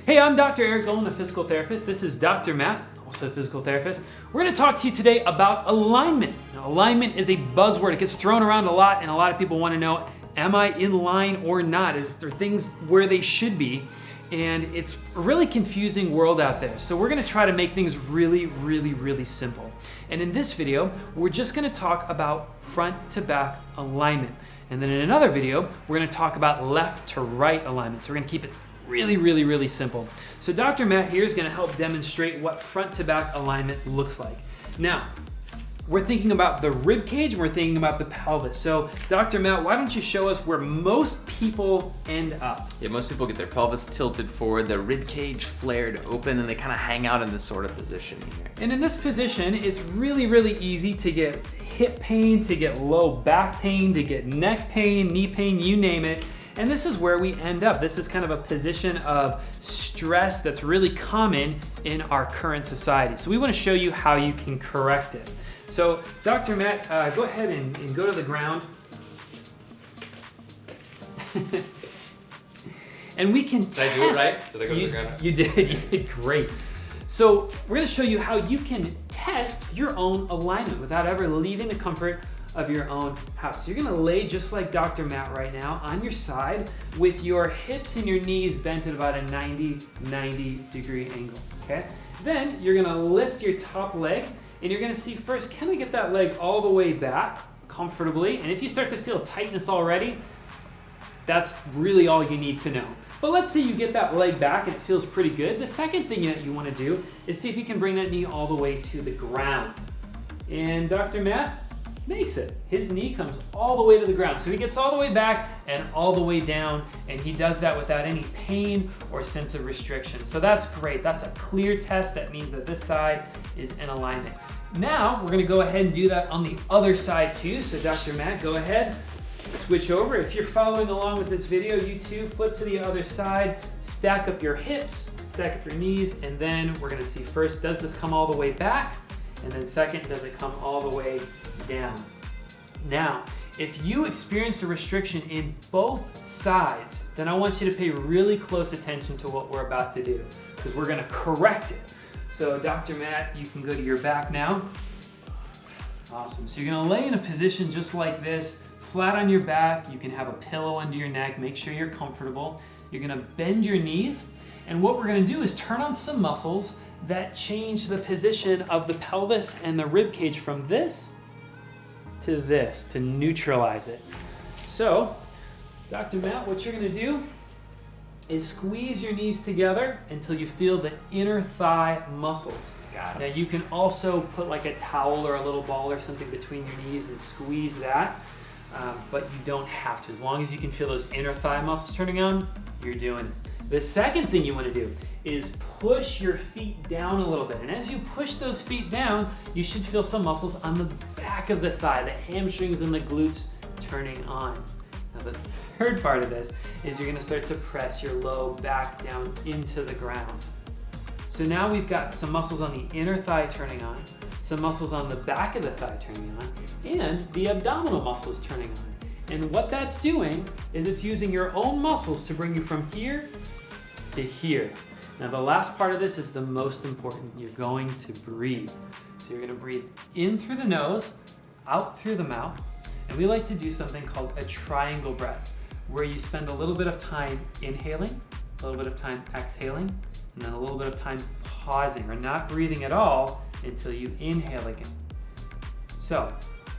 Hey, I'm Dr. Eric Golan, a physical therapist. This is Dr. Matt, also a physical therapist. We're going to talk to you today about alignment. Now, alignment is a buzzword. It gets thrown around a lot, and a lot of people want to know, am I in line or not? Is there things where they should be? And it's a really confusing world out there. So we're going to try to make things really simple. And in this video, we're just going to talk about front to back alignment. And then in another video, we're going to talk about left to right alignment. So we're going to keep it really simple. So Dr. Matt here is going to help demonstrate what front to back alignment looks like. Now, we're thinking about the rib cage, and we're thinking about the pelvis. So Dr. Matt, why don't you show us where most people end up? Yeah, most people get their pelvis tilted forward, their rib cage flared open, and they kind of hang out in this sort of position here. And in this position, it's really easy to get hip pain, to get low back pain, to get neck pain, knee pain, you name it. And this is where we end up. This is kind of a position of stress that's really common in our current society. So we want to show you how you can correct it. So Dr. Matt, go ahead and go to the ground. And we can test. Did I do it right? Did I go to the ground? You did great. So we're going to show you how you can test your own alignment without ever leaving the comfort of your own house. So you're going to lay just like Dr. Matt right now on your side with your hips and your knees bent at about a 90 degree angle, okay? Then you're going to lift your top leg and you're going to see first, can we get that leg all the way back comfortably? And if you start to feel tightness already, that's really all you need to know. But let's say you get that leg back and it feels pretty good. The second thing that you want to do is see if you can bring that knee all the way to the ground. And Dr. Matt makes it. His knee comes all the way to the ground. So he gets all the way back and all the way down, and he does that without any pain or sense of restriction. So that's great. That's a clear test. That means that this side is in alignment. Now we're going to go ahead and do that on the other side too. So Dr. Matt, go ahead, switch over. If you're following along with this video, you too, flip to the other side, stack up your hips, stack up your knees, and then we're going to see first, does this come all the way back? And then second, does it come all the way down? Now, if you experienced a restriction in both sides, then I want you to pay really close attention to what we're about to do, because we're going to correct it. So Dr. Matt, you can go to your back now. Awesome. So you're going to lay in a position just like this, flat on your back. You can have a pillow under your neck. Make sure you're comfortable. You're going to bend your knees. And what we're going to do is turn on some muscles that change the position of the pelvis and the rib cage from this to neutralize it. So, Dr. Matt, what you're going to do is squeeze your knees together until you feel the inner thigh muscles. Got it. Now you can also put like a towel or a little ball or something between your knees and squeeze that, but you don't have to. As long as you can feel those inner thigh muscles turning on, you're doing it. The second thing you want to do is push your feet down a little bit. And as you push those feet down, you should feel some muscles on the back of the thigh, the hamstrings and the glutes turning on. Now the third part of this is you're going to start to press your low back down into the ground. So now we've got some muscles on the inner thigh turning on, some muscles on the back of the thigh turning on, and the abdominal muscles turning on. And what that's doing is it's using your own muscles to bring you from here to here. Now the last part of this is the most important. You're going to breathe. So you're going to breathe in through the nose, out through the mouth, and we like to do something called a triangle breath, where you spend a little bit of time inhaling, a little bit of time exhaling, and then a little bit of time pausing or not breathing at all until you inhale again. So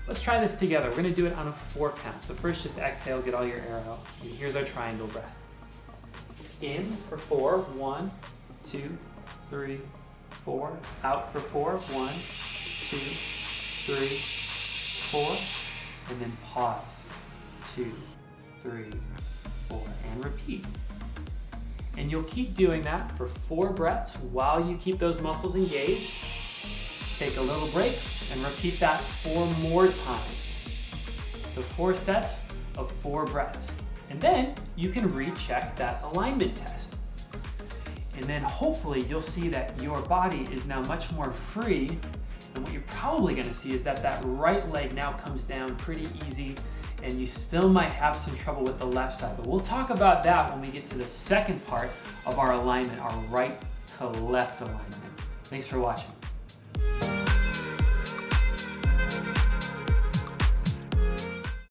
let's try this together. We're going to do it on a 4 count. So first just exhale, get all your air out. And here's our triangle breath. In for 4, 1, 2, 3, 4. Out for 4, 1, 2, 3, 4. And then pause. 2, 3, 4. And repeat. And you'll keep doing that for 4 breaths while you keep those muscles engaged. Take a little break and repeat that 4 more times. So 4 sets of 4 breaths. And then you can recheck that alignment test. And then hopefully you'll see that your body is now much more free. And what you're probably going to see is that that right leg now comes down pretty easy and you still might have some trouble with the left side. But we'll talk about that when we get to the second part of our alignment, our right to left alignment. Thanks for watching.